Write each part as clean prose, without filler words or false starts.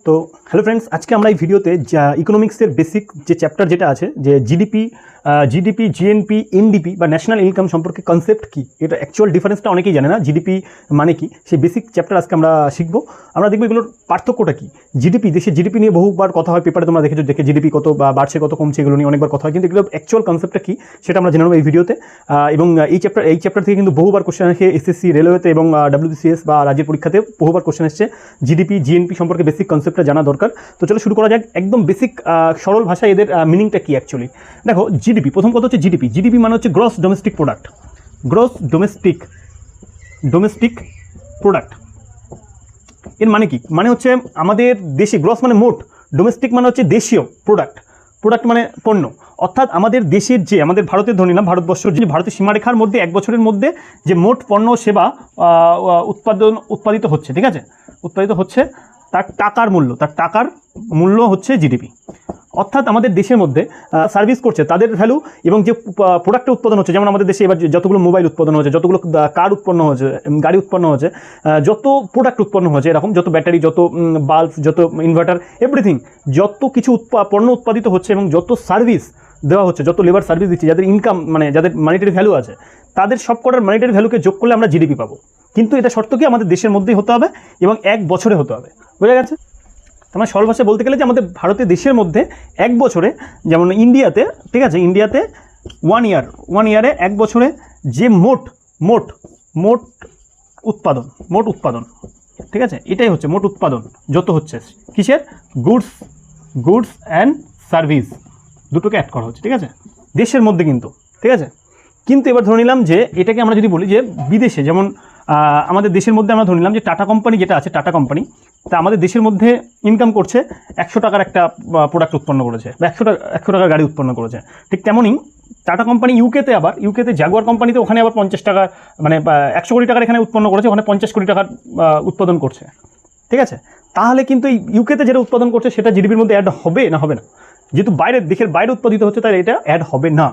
তো hello friends, আজকে আমরা এই ভিডিওতে ইকোনমিক্সের বেসিক যে চ্যাপ্টার যেটা আছে যে জিডিপি জিএনপি এনডিপি বা ন্যাশনাল ইনকাম সম্পর্কে কনসেপ্ট কি, এটা অ্যাকচুয়াল ডিফারেন্সটা অনেকেই জানে না। জিডিপি মানে কি, সেই বেসিক চ্যাপ্টার আজকে আমরা শিখবো। আমরা দেখবো এগুলোর পার্থক্যটা কি। দেশের জিডিপি নিয়ে বহুবার কথা হয়, পেপারে তোমরা দেখে জিডিপি কত বা বাড়ছে কত কমছে এগুলো নিয়ে অনেকবার কথা হয়, কিন্তু এগুলো অ্যাকচুয়াল কনসেপ্টটা কি সেটা আমরা জেনে নেবো এই ভিডিওতে। এবং এই চ্যাপ্টার থেকে কিন্তু বহুবার কোশ্চেন আসে এসএসসি, রেলওয়েতে এবং WBCS বা রাজ্যের পরীক্ষাতে বহুবার কোশ্চেন এসছে। জিডিপি জিএনপি সম্পর্কে বেসিক কনসেপ্টটা জানা দরকার। তো চলো শুরু করা যাক। একদম বেসিক সরল ভাষায় এদের মিনিংটা কি অ্যাকচুয়ালি। দেখো, জিডিপি, প্রথম কথা হচ্ছে জিডিপি মানে হচ্ছে gross domestic product. Gross domestic product এর মানে কি? মানে হচ্ছে আমাদের দেশে, গ্রস মানে মোট, ডোমেস্টিক মানে হচ্ছে দেশীয় প্রোডাক্ট মানে পণ্য। অর্থাৎ আমাদের দেশের যে, আমাদের ভারতের ধরে নিলাম, ভারতবর্ষের যে ভারতের সীমারেখার মধ্যে এক বছরের মধ্যে যে মোট পণ্য সেবা উৎপাদিত হচ্ছে, ঠিক আছে, উৎপাদিত হচ্ছে, তার টাকার মূল্য হচ্ছে জিডিপি। অর্থাৎ আমাদের দেশের মধ্যে সার্ভিস করছে তাদের ভ্যালু, এবং যে প্রোডাক্টটা উৎপাদন হচ্ছে, যেমন আমাদের দেশে এবার যতগুলো মোবাইল উৎপাদন হচ্ছে, যতগুলো কার উৎপন্ন হচ্ছে, গাড়ি উৎপন্ন হচ্ছে, যত প্রোডাক্ট উৎপন্ন হচ্ছে, এরকম যত ব্যাটারি, যত বাল্ব, যত ইনভার্টার, এভরিথিং, যত কিছু পণ্য উৎপাদিত হচ্ছে এবং যত সার্ভিস দেওয়া হচ্ছে, যত লেবার সার্ভিস দিচ্ছে, যাদের ইনকাম মানে যাদের মানিটারি ভ্যালু আছে, তাদের সবকটার মানিটারি ভ্যালুকে যোগ করলে আমরা জিডিপি পাবো। কিন্তু এটা শর্ত কি, আমাদের দেশের মধ্যেই হতে হবে এবং এক বছরে হতে হবে। বোঝা গেছে? তোমার সরল ভাষায় বলতে গেলে যে আমাদের ভারতের দেশের মধ্যে এক বছরে, যেমন ইন্ডিয়াতে, ঠিক আছে, ইন্ডিয়াতে ওয়ান ইয়ারে, এক বছরে যে মোট উৎপাদন, ঠিক আছে, এটাই হচ্ছে মোট উৎপাদন যত হচ্ছে, কিসের? গুডস অ্যান্ড সার্ভিস, দুটোকে অ্যাড করা হচ্ছে, ঠিক আছে, দেশের মধ্যে কিন্তু, ঠিক আছে। কিন্তু এবার ধরে নিলাম যে এটাকে আমরা যদি বলি যে বিদেশে, যেমন আমাদের দেশের মধ্যে আমরা ধরে নিলাম যে টাটা কোম্পানি যেটা আছে, টাটা কোম্পানি, তা আমাদের দেশের মধ্যে ইনকাম করছে 100 টাকার একটা প্রোডাক্ট উৎপন্ন করেছে, বা 100 টাকার গাড়ি উৎপন্ন করেছে। ঠিক তেমনই টাটা কোম্পানি ইউকেতে জাগুয়ার কোম্পানিতে, ওখানে আবার 50 টাকা, মানে 100 কোটি টাকার এখানে উৎপন্ন করেছে, ওখানে 50 কোটি টাকার উৎপাদন করছে, ঠিক আছে। তাহলে কিন্তু এই ইউকেতে যেটা উৎপাদন করছে সেটা জিডিপির মধ্যে অ্যাড হবে না? হবে না, যেহেতু দেশের বাইরে উৎপাদিত হচ্ছে, তাই এটা অ্যাড হবে না,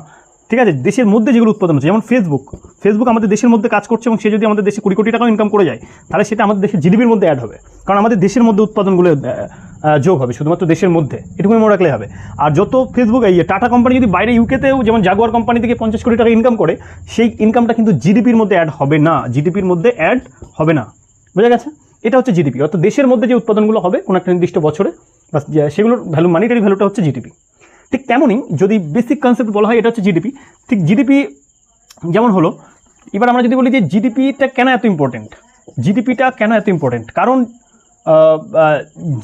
ঠিক আছে। দেশের মধ্যে যেগুলো উৎপাদন হচ্ছে, যেমন ফেসবুক আমাদের দেশের মধ্যে কাজ করছে, এবং সে যদি আমাদের দেশে 20 কোটি টাকাও ইনকাম করে যায়, তাহলে সেটা আমাদের দেশের জিডিপির মধ্যে অ্যাড হবে, কারণ আমাদের দেশের মধ্যে উৎপাদনগুলো যোগ হবে, শুধুমাত্র দেশের মধ্যে, এটুকুই মনে রাখলে হবে। আর যত ফেসবুক, টাটা কোম্পানি যদি বাইরে ইউকেতেও, যেমন জাগুয়ার কোম্পানি থেকে 50 কোটি টাকা ইনকাম করে, সেই ইনকামটা কিন্তু জিডিপির মধ্যে অ্যাড হবে না, বোঝা গেছে? এটা হচ্ছে জিডিপি, অর্থাৎ দেশের মধ্যে যে উৎপাদনগুলো হবে কোনো একটা নির্দিষ্ট বছরে, বা সেগুলোর ভ্যালু, মানিটারি ভ্যালুটা হচ্ছে জিডিপি। ঠিক তেমনই যদি বেসিক কনসেপ্ট বলা হয়, এটা হচ্ছে জিডিপি। ঠিক জিডিপি যেমন হলো, এবার আমরা যদি বলি যে জিডিপিটা কেন এত ইম্পর্টেন্ট, কারণ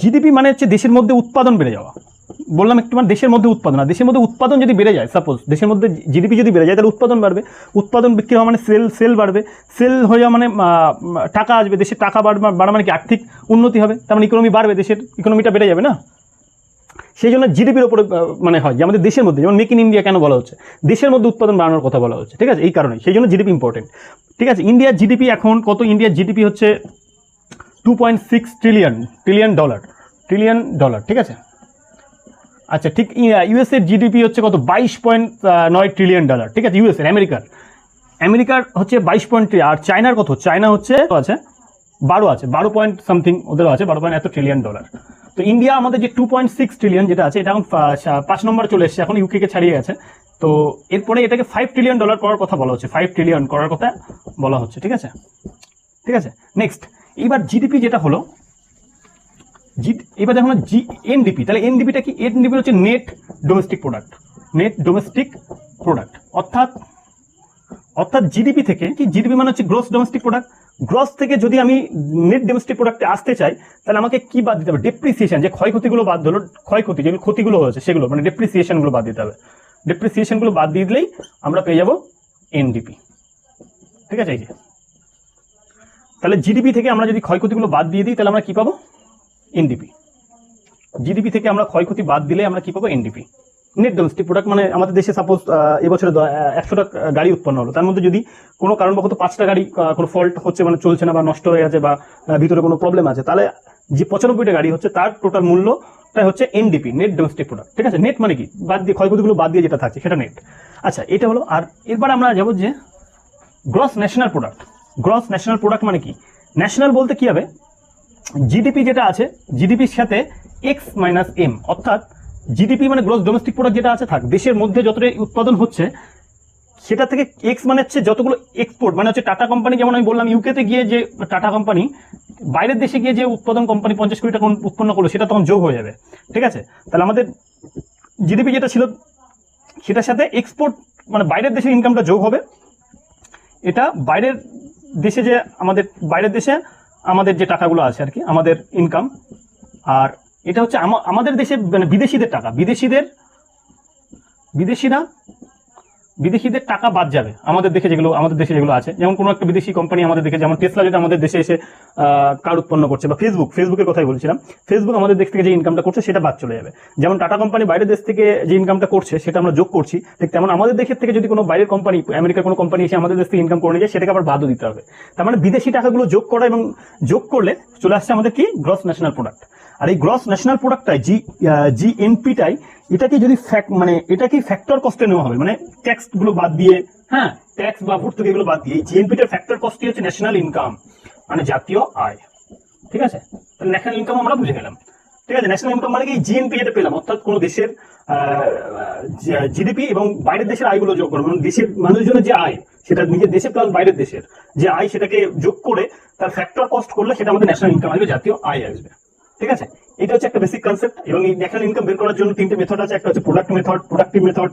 জিডিপি মানে হচ্ছে দেশের মধ্যে উৎপাদন বেড়ে যাওয়া। বললাম একটু, মানে দেশের মধ্যে উৎপাদন, আর দেশের মধ্যে উৎপাদন যদি বেড়ে যায়, সাপোজ দেশের মধ্যে জিডিপি যদি বেড়ে যায়, তাহলে উৎপাদন বাড়বে, উৎপাদন বিক্রি হওয়া মানে সেল বাড়বে, সেল হয়ে যাওয়া মানে টাকা আসবে, দেশের টাকা বাড়া মানে কি আর্থিক উন্নতি হবে, তার মানে ইকোনমি বাড়বে, দেশের ইকোনমিটা বেড়ে যাবে না। সেই জন্য জিডিপির ওপরে মানে হয় যে আমাদের দেশের মধ্যে, যেমন মেক ইন ইন্ডিয়া কেন বলা হচ্ছে, দেশের মধ্যে উৎপাদন বাড়ানোর কথা বলা হচ্ছে, ঠিক আছে, এই কারণে, সেই জন্য জিডিপি ইম্পর্টেন্ট, ঠিক আছে। ইন্ডিয়ার জিডিপি এখন কত? ইন্ডিয়ার জিডিপি হচ্ছে 2.6 ট্রিলিয়ন ডলার, ঠিক আছে। আচ্ছা, ঠিক ইউএসের জিডিপি হচ্ছে কত? 22.9 ট্রিলিয়ন ডলার, ঠিক আছে, ইউএসের, আমেরিকার হচ্ছে 22.3, আর চায়নার কত? চায়না হচ্ছে 12 পয়েন্ট সামথিং, ওদেরও আছে 12 এত ট্রিলিয়ন ডলার। তো ইন্ডিয়া আমাদের যে 2.6 ট্রিলিয়ন যেটা আছে, এটা এখন 5 নম্বর চলে এসেছে, এখন ইউকেকে ছাড়িয়ে গেছে। তো এরপরে এটাকে 5 ট্রিলিয়ন ডলার করার কথা বলা হচ্ছে, 5 ট্রিলিয়ন করার কথা বলা হচ্ছে, ঠিক আছে। নেক্সট, এবার জিডিপি যেটা হলো, এবার দেখো না এনডিপি, তাহলে এনডিপিটা কি? এনডিপি হচ্ছে নেট ডোমেস্টিক প্রোডাক্ট, অর্থাৎ জিডিপি থেকে কি, জিডিপি মানে হচ্ছে গ্রস ডোমেস্টিক প্রোডাক্ট। গ্রস থেকে যদি আমি নেট ডোমেস্টিক প্রোডাক্টে আসতে চাই, তাহলে আমাকে কি বাদ দিতে হবে? ডেপ্রিসিয়েশন, যে ক্ষয়ক্ষতিগুলো বাদ হলো, যেগুলো ক্ষতিগুলো হয়েছে সেগুলো, মানে ডেপ্রিসিয়েশনগুলো বাদ দিতে হবে। ডেপ্রিসিয়েশনগুলো বাদ দিয়ে দিলেই আমরা পেয়ে যাব এনডিপি, ঠিক আছে। এই যে, তাহলে জিডিপি থেকে আমরা যদি ক্ষয়ক্ষতিগুলো বাদ দিয়ে দিই, তাহলে আমরা কি পাবো? এনডিপি। জিডিপি থেকে আমরা ক্ষয়ক্ষতি বাদ দিলে আমরা কি পাবো? NDP, net domestic product. মানে আমাদের দেশে সাপোজ এবছরে 100টা গাড়ি উৎপন্ন হলো, তার মধ্যে যদি কোনো কারণবশত 5টা গাড়ি কোনো ফল্ট হচ্ছে, মানে চলছে না বা নষ্ট হয়ে আছে বা ভিতরে কোনো প্রবলেম আছে, তাহলে যে 95টা গাড়ি হচ্ছে তার টোটাল মূল্যটা হচ্ছে এনডিপি, নেট ডোমেস্টিক প্রোডাক্ট, ঠিক আছে। নেট মানে কি? বাদ দিয়ে, ক্ষয়ক্ষতিগুলো বাদ দিয়ে যেটা থাকছে সেটা নেট। আচ্ছা, এটা হলো। আর এরপর আমরা যাবো যে গ্রস ন্যাশনাল প্রোডাক্ট মানে কি? ন্যাশনাল বলতে কি হবে? জিডিপি যেটা আছে, জিডিপির সাথে এক্স মাইনাস এম, অর্থাৎ জিডিপি মানে গ্রস ডোমেস্টিক প্রোডাক্ট যেটা আছে থাক, দেশের মধ্যে যতটা উৎপাদন হচ্ছে সেটা থেকে এক্স মানে হচ্ছে যতগুলো এক্সপোর্ট, মানে হচ্ছে টাটা কোম্পানি, যেমন আমি বললাম ইউকেতে গিয়ে যে টাটা কোম্পানি বাইরের দেশে গিয়ে যে উৎপাদন কোম্পানি 50 কোটি টাকা উৎপন্ন করলো সেটা তখন যোগ হয়ে যাবে, ঠিক আছে? তাহলে আমাদের জিডিপি যেটা ছিল সেটার সাথে এক্সপোর্ট মানে বাইরের দেশের ইনকামটা যোগ হবে। এটা বাইরের দেশে যে বাইরের দেশে আমাদের যে টাকাগুলো আছে আর কি, আমাদের ইনকাম, আর এটা হচ্ছে আমাদের দেশে মানে বিদেশিদের টাকা, বিদেশিদের টাকা বাদ যাবে আমাদের দেশে যেগুলো আছে। যেমন কোনো একটা বিদেশি কোম্পানি আমাদের দেখে, যেমন টেসলা যদি আমাদের দেশে এসে কার উৎপন্ন করছে, বা ফেসবুকের কথাই বলছিলাম, ফেসবুক আমাদের দেশ থেকে যে ইনকামটা করছে সেটা বাদ চলে যাবে। যেমন টাটা কোম্পানি বাইরের দেশ থেকে যে ইনকামটা করছে সেটা আমরা যোগ করছি, ঠিক তেমন আমাদের দেশের থেকে যদি কোনো বাইরের কোম্পানি, আমেরিকার কোনো কোম্পানি এসে আমাদের দেশ থেকে ইনকাম করে নিয়ে যায় সেটাকে আবার বাদও দিতে হবে। তার মানে বিদেশি টাকাগুলো যোগ করা এবং যোগ করলে চলে আসছে আমাদের কি গ্রস ন্যাশনাল প্রোডাক্ট। আর এই গ্রস ন্যাশনাল প্রোডাক্টটাই জিএনপিটাই এটাকে যদি এটাকে ফ্যাক্টর কস্টে নেওয়া হবে, মানে ট্যাক্স গুলো বাদ দিয়ে, হ্যাঁ ট্যাক্স বা ভর্তুকি এগুলো বাদ দিয়ে জিএনপিটার ফ্যাক্টর কস্টই হচ্ছে ন্যাশনাল ইনকাম, মানে জাতীয় আয়, ঠিক আছে? তাহলে ন্যাশনাল ইনকাম আমরা বুঝে গেলাম, ঠিক আছে? ন্যাশনাল ইনকাম মানে কি জিএনপি যেটা পেলাম, অর্থাৎ কোনো দেশের জিডিপি এবং বাইরের দেশের আয়গুলো যোগ করে, মানে দেশের মানুষজনের যে আয় সেটা নিজের দেশে প্লাস বাইরের দেশের যে আয় সেটাকে যোগ করে তার ফ্যাক্টর কস্ট করলে সেটা আমাদের ন্যাশনাল ইনকাম আসবে, জাতীয় আয় আসবে, ঠিক আছে? এটা হচ্ছে একটা বেসিক কনসেপ্ট। এবং এই ন্যাশনাল ইনকাম বের করার জন্য 3টে মেথড আছে। একটা হচ্ছে প্রোডাক্টিভ মেথড,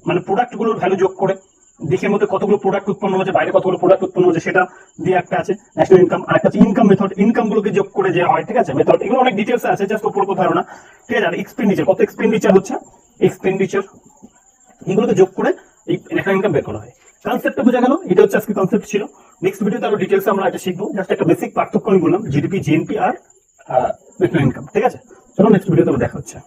মানে প্রোডাক্টগুলোর ভ্যালু যোগ করে দেশের মধ্যে কতগুলো প্রোডাক্ট উৎপন্ন হচ্ছে, বাইরে কতগুলো প্রোডাক্ট উৎপন্ন হচ্ছে সেটা দিয়ে একটা আছে ন্যাশনাল ইনকাম। আর একটা হচ্ছে ইনকাম মেথড, ইনকামগুলোকে যোগ করে যে হয়, ঠিক আছে? মেথড এগুলো অনেক ডিটেলস আছে, জাস্ট উপর ধারণা, ঠিক আছে? আর এক্সপেন্ডিচার, কত এক্সপেন্ডিচার হচ্ছে, এক্সপেন্ডিচার এগুলোকে যোগ করে এই ন্যাশনাল ইনকাম বের করা হয়। কনসেপ্টটা বোঝা গেল? এটা হচ্ছে আজকে কনসেপ্ট ছিল। নেক্সট ভিডিওতে আরো ডিটেলস আমরা এটা শিখবো। জাস্ট একটা বেসিক পার্থক্য আমি বললাম জিডিপি, জিএনপি আর ন্যাশনাল ইনকাম, ঠিক আছে? চলো নেক্সট ভিডিওতে দেখা হচ্ছে।